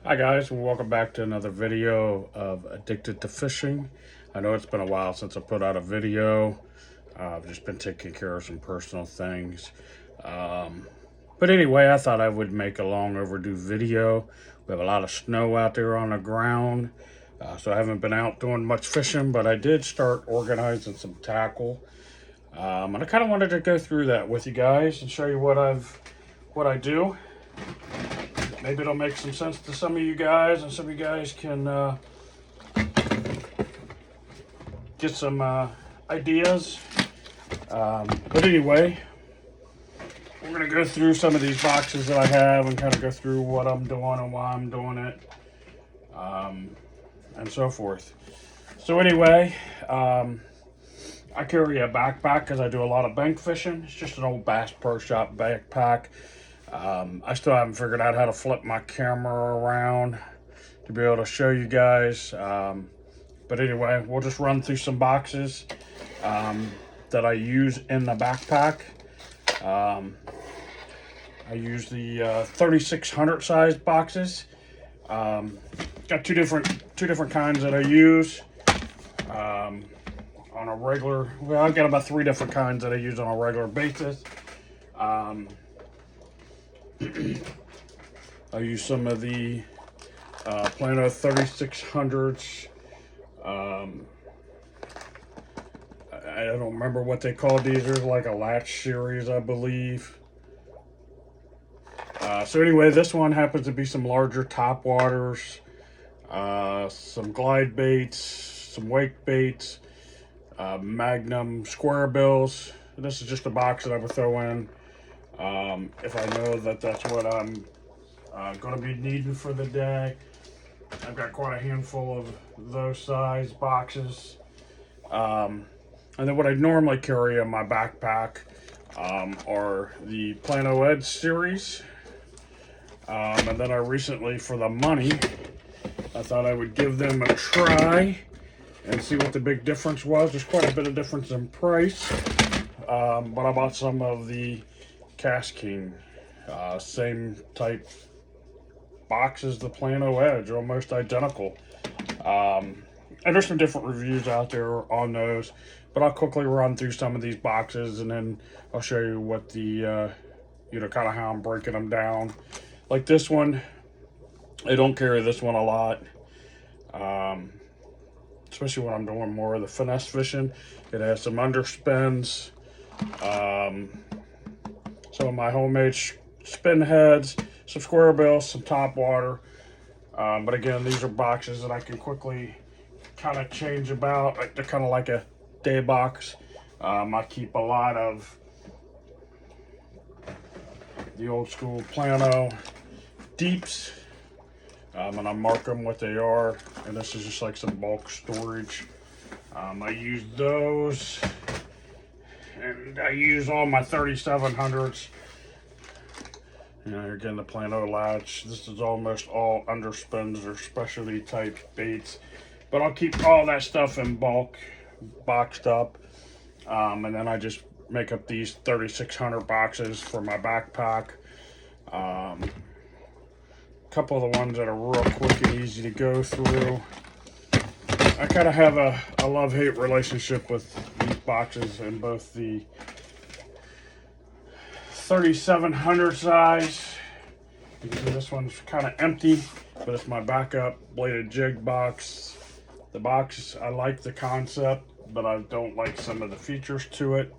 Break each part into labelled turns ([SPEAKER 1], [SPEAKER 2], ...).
[SPEAKER 1] Hi guys, and welcome back to another video of Addicted to Fishing. I know it's been a while since I put out a video. I've just been taking care of some personal things. But anyway, I thought I would make a long overdue video. We have a lot of snow out there on the ground, so I haven't been out doing much fishing, but I did start organizing some tackle. And I kind of wanted to go through that with you guys and show you what I do. Maybe it'll make some sense to some of you guys, and some of you guys can get some ideas. But anyway, we're going to go through some of these boxes that I have and kind of go through what I'm doing and why I'm doing it, and so forth. So anyway, I carry a backpack because I do a lot of bank fishing. It's just an old Bass Pro Shop backpack. I still haven't figured out how to flip my camera around to be able to show you guys. But anyway, we'll just run through some boxes that I use in the backpack. I use the 3600 size boxes. Got two different kinds that I use. On a regular, well, I've got about 3 different kinds that I use on a regular basis. I use some of the Plano 3600s. I don't remember what they call these. There's like a latch series, I believe. So anyway, this one happens to be some larger top waters, some glide baits, some wake baits, Magnum square bills. This is just a box that I would throw in if I know that that's what I'm going to be needing for the day. I've got quite a handful of those size boxes. And then what I normally carry in my backpack are the Plano Edge series. And then I recently, for the money, I thought I would give them a try and see what the big difference was. There's quite a bit of difference in price. But I bought some of the KastKing, same type box as the Plano Edge, almost identical. And there's some different reviews out there on those, but I'll quickly run through some of these boxes and then I'll show you what the, kind of how I'm breaking them down. Like this one, I don't carry this one a lot, especially when I'm doing more of the finesse fishing. It has some underspins, some of my homemade spin heads, some square bills, some top water. But again, these are boxes that I can quickly kind of change about. They're kind of like a day box. I keep a lot of the old school Plano deeps, and I mark them what they are. And this is just like some bulk storage. I use those, and I use all my 3700s. Again, the Plano latch. This is almost all underspins or specialty type baits, but I'll keep all that stuff in bulk, boxed up, and then I just make up these 3600 boxes for my backpack. A couple of the ones that are real quick and easy to go through. I kind of have a love-hate relationship with these boxes in both the 3700 size. This one's kind of empty, but it's my backup bladed jig box. The box, I like the concept, but I don't like some of the features to it.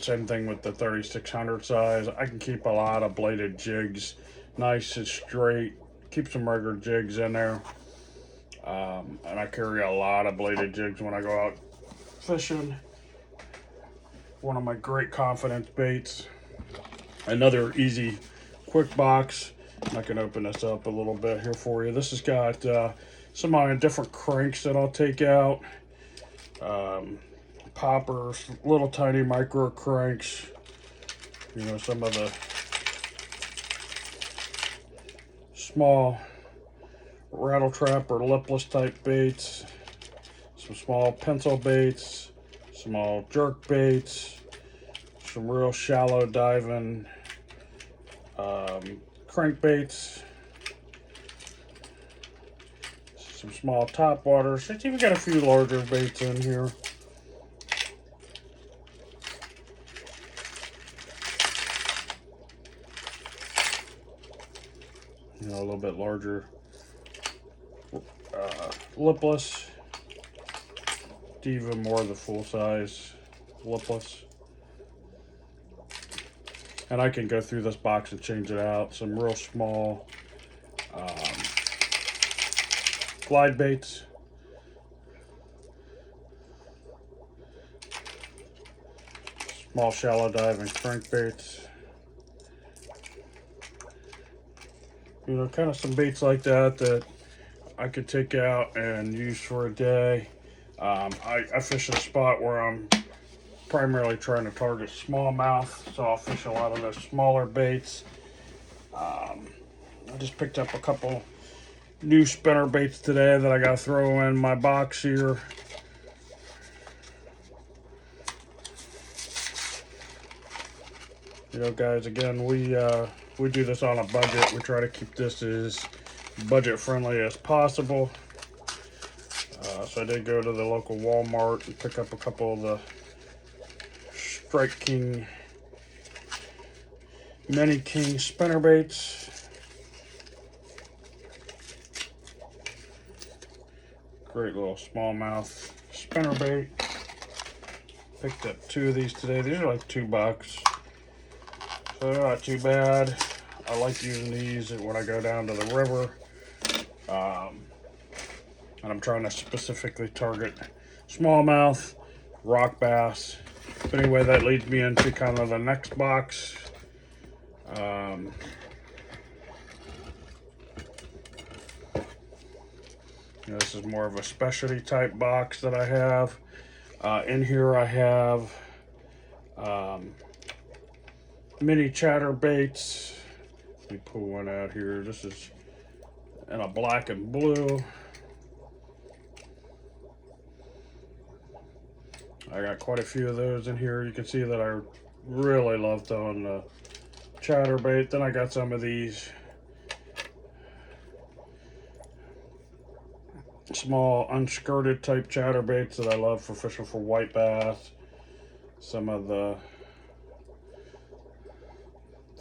[SPEAKER 1] Same thing with the 3600 size. I can keep a lot of bladed jigs nice and straight, keep some regular jigs in there. And I carry a lot of bladed jigs when I go out fishing. One of my great confidence baits. Another easy, quick box. I can open this up a little bit here for you. This has got some of my different cranks that I'll take out. Poppers, little tiny micro cranks. Some of the small rattle trap or lipless type baits. Some small pencil baits. Small jerk baits, some real shallow diving crankbaits, some small top waters. It's even got a few larger baits in here. You know, a little bit larger lipless, even more the full size lipless. And I can go through this box and change it out. Some real small glide baits. Small shallow dive and crankbaits. You know, kind of some baits like that that I could take out and use for a day. I fish in a spot where I'm primarily trying to target smallmouth, so I'll fish a lot of those smaller baits. I just picked up a couple new spinner baits today that I got to throw in my box here. You know, guys, again, we do this on a budget. We try to keep this as budget friendly as possible. So I did go to the local Walmart and pick up a couple of the Strike King Mini King spinner baits. Great little smallmouth spinner bait. Picked up 2 of these today. These are like $2. So they're not too bad. I like using these when I go down to the river. And I'm trying to specifically target smallmouth, rock bass. But anyway, that leads me into kind of the next box. You know, this is more of a specialty type box that I have. In here I have mini chatterbaits. Let me pull one out here. This is in a black and blue. I got quite a few of those in here. You can see that I really love throwing the chatterbait. Then I got some of these small unskirted type chatterbaits that I love for fishing for white bass. Some of the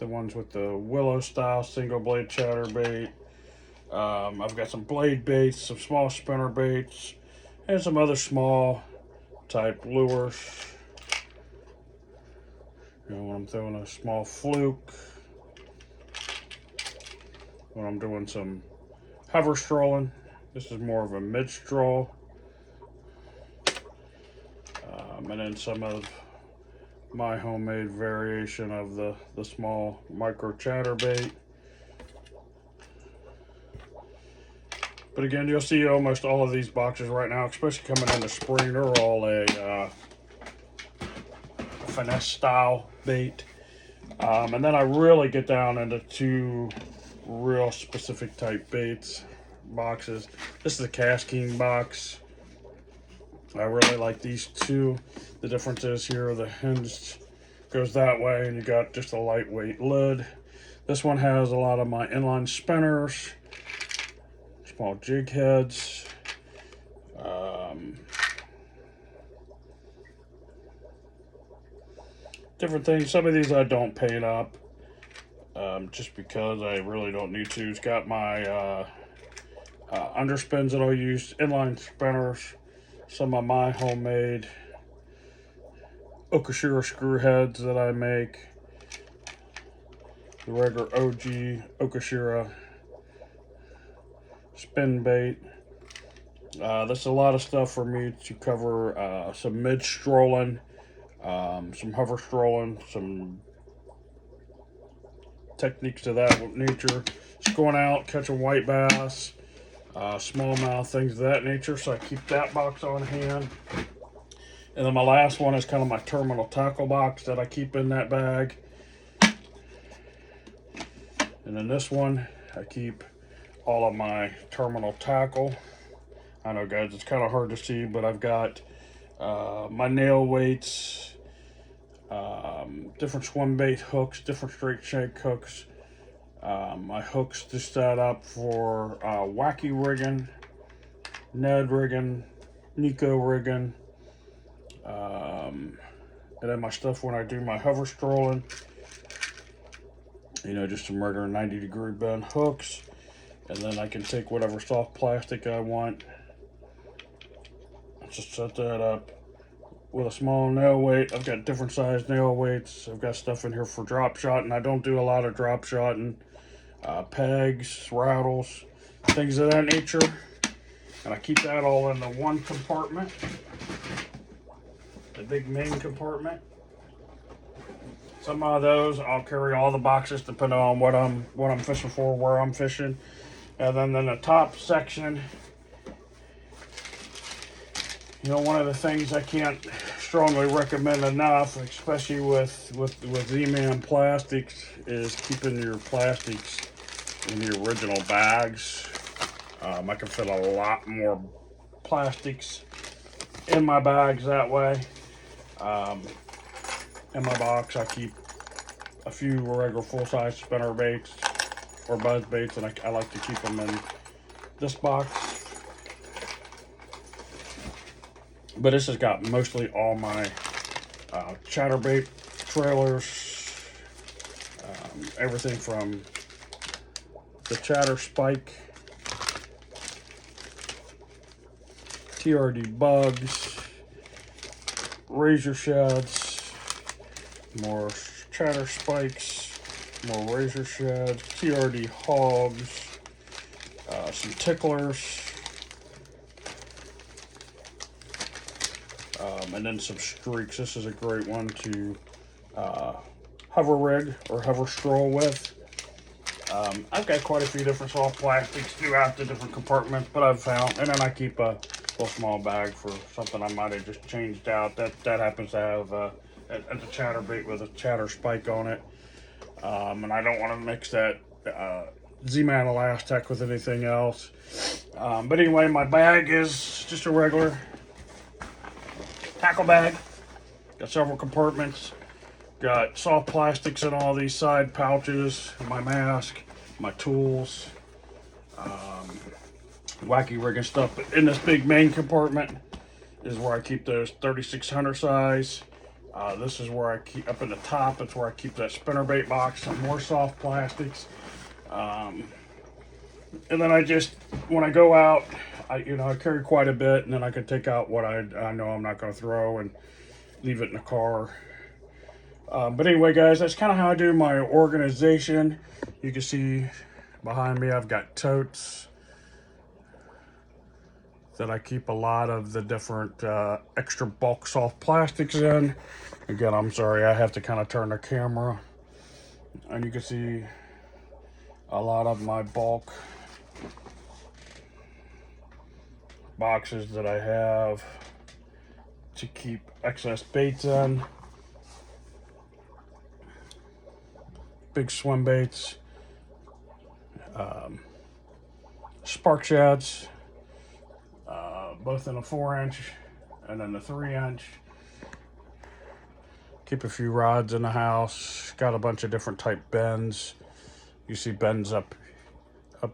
[SPEAKER 1] ones with the willow style single blade chatterbait. I've got some blade baits, some small spinner baits, and some other small type lures. You know, when I'm throwing a small fluke, when I'm doing some hover strolling. This is more of a mid stroll. And then some of my homemade variation of the small micro chatterbait. But again, you'll see almost all of these boxes right now, especially coming into spring, they're all a finesse style bait. And then I really get down into 2 real specific type baits boxes. This is a Cast King box. I really like these 2. The difference is here the hinge goes that way and you got just a lightweight lid. This one has a lot of my inline spinners, small jig heads, different things. Some of these I don't paint up just because I really don't need to. It's got my underspins that I'll use, inline spinners, some of my homemade Okashira screw heads that I make, the regular OG Okashira spin bait. That's a lot of stuff for me to cover some mid strolling, some hover strolling, some techniques of that nature. Just going out, catching white bass, smallmouth, things of that nature. So I keep that box on hand. And then my last one is kind of my terminal tackle box that I keep in that bag. And then this one, I keep all of my terminal tackle. I know, guys, it's kind of hard to see, but I've got my nail weights, different swim bait hooks, different straight shank hooks. My hooks to set up for wacky rigging. Ned rigging, Nico rigging, and then my stuff when I do my hover strolling. You know, just some regular 90-degree bend hooks. And then I can take whatever soft plastic I want. Just set that up with a small nail weight. I've got different size nail weights. I've got stuff in here for drop shot, and I don't do a lot of drop shotting. Pegs, rattles, things of that nature. And I keep that all in the one compartment, the big main compartment. Some of those I'll carry all the boxes depending on what I'm fishing for, where I'm fishing. And then in the top section, you know, one of the things I can't strongly recommend enough, especially with Z-Man plastics, is keeping your plastics in the original bags. I can fit a lot more plastics in my bags that way. In my box, I keep a few regular full-size spinner baits or buzz baits, and I like to keep them in this box. But this has got mostly all my chatterbait trailers, everything from the chatter spike, TRD bugs, razor sheds, more chatter spikes, more razor sheds, TRD hogs, some ticklers, and then some streaks. This is a great one to hover rig or hover stroll with. I've got quite a few different soft plastics throughout the different compartments, but I've found, and then I keep a little small bag for something I might have just changed out. That happens to have at the chatterbait with a chatter spike on it, and I don't want to mix that Z-Man Elastec with anything else. But anyway, my bag is just a regular tackle bag. Got several compartments. Got soft plastics in all these side pouches. My mask, my tools, wacky rigging stuff. But in this big main compartment is where I keep those 3600 size. This is where I keep, up in the top, it's where I keep that spinnerbait box, some more soft plastics. And then I just, when I go out, I carry quite a bit, and then I can take out what I know I'm not going to throw and leave it in the car. But anyway, guys, that's kind of how I do my organization. You can see behind me, I've got totes that I keep a lot of the different extra bulk soft plastics in. Again, I'm sorry, I have to kind of turn the camera. And you can see a lot of my bulk boxes that I have to keep excess baits in. Big swim baits, spark shads, both in a 4-inch and then the 3-inch. Keep a few rods in the house. Got a bunch of different type bends. You see bends up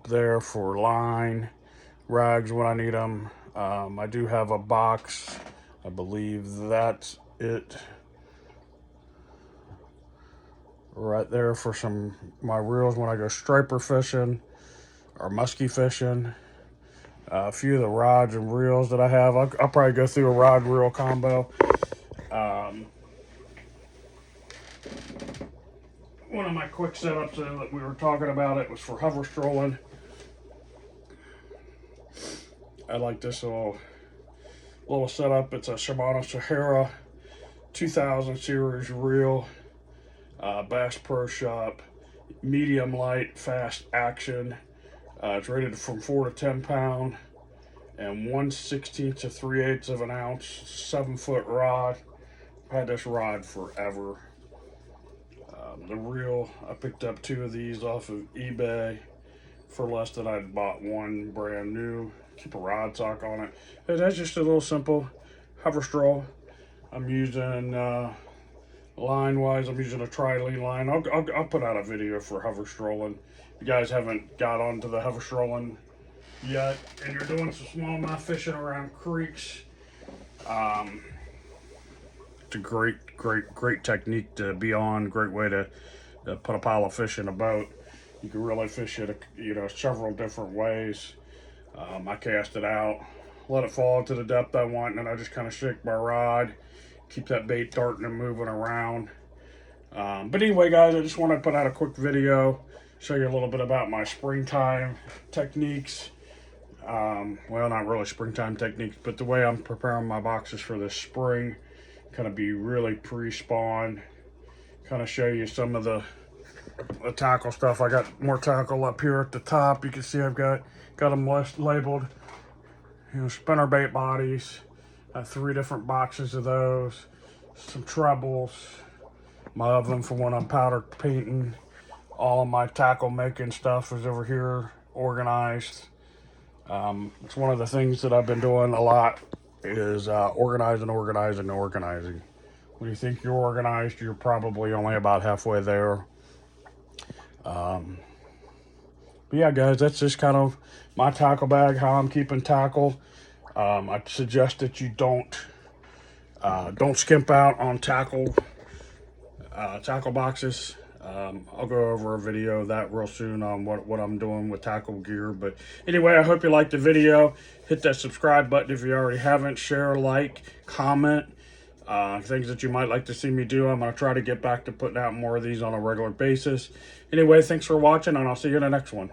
[SPEAKER 1] there for line, rags when I need them. I do have a box. I believe that's it right there for my reels when I go striper fishing or muskie fishing. A few of the rods and reels that I have, I'll probably go through a rod reel combo. One of my quick setups that we were talking about, it was for hover strolling. I like this little setup. It's a Shimano Sahara 2000 series reel, Bass Pro Shop, medium light, fast action. It's rated from 4 to 10 pound and 1/16 to 3/8 of an ounce, 7-foot rod. I've had this rod forever. The reel, I picked up 2 of these off of eBay for less than I'd bought one brand new. Keep a rod sock on it. And that's just a little simple hover stroll. I'm using line wise, I'm using a tri-lead line. I'll put out a video for hover strolling. If you guys haven't got onto the hover strolling yet, and you're doing some smallmouth fishing around creeks, it's a great technique to be on. Great way to put a pile of fish in a boat. You can really fish it, several different ways. I cast it out, let it fall to the depth I want, and then I just kind of shake my rod, keep that bait darting and moving around. But anyway, guys, I just want to put out a quick video, show you a little bit about my springtime techniques. Well, not really springtime techniques, but the way I'm preparing my boxes for this spring. Kind of be really pre-spawn. Kind of show you some of the tackle stuff. I got more tackle up here at the top. You can see I've got them labeled. Spinnerbait bodies. 3 different boxes of those. Some trebles. My oven for when I'm powder painting. All of my tackle making stuff is over here, organized. It's one of the things that I've been doing a lot is organizing. When you think you're organized, you're probably only about halfway there. But yeah, guys, that's just kind of my tackle bag, how I'm keeping tackle. I suggest that you don't skimp out on tackle boxes. I'll go over a video of that real soon on what I'm doing with tackle gear. But anyway, I hope you liked the video. Hit that subscribe button if you already haven't. Share, like, comment. Things that you might like to see me do. I'm going to try to get back to putting out more of these on a regular basis. Anyway, thanks for watching, and I'll see you in the next one.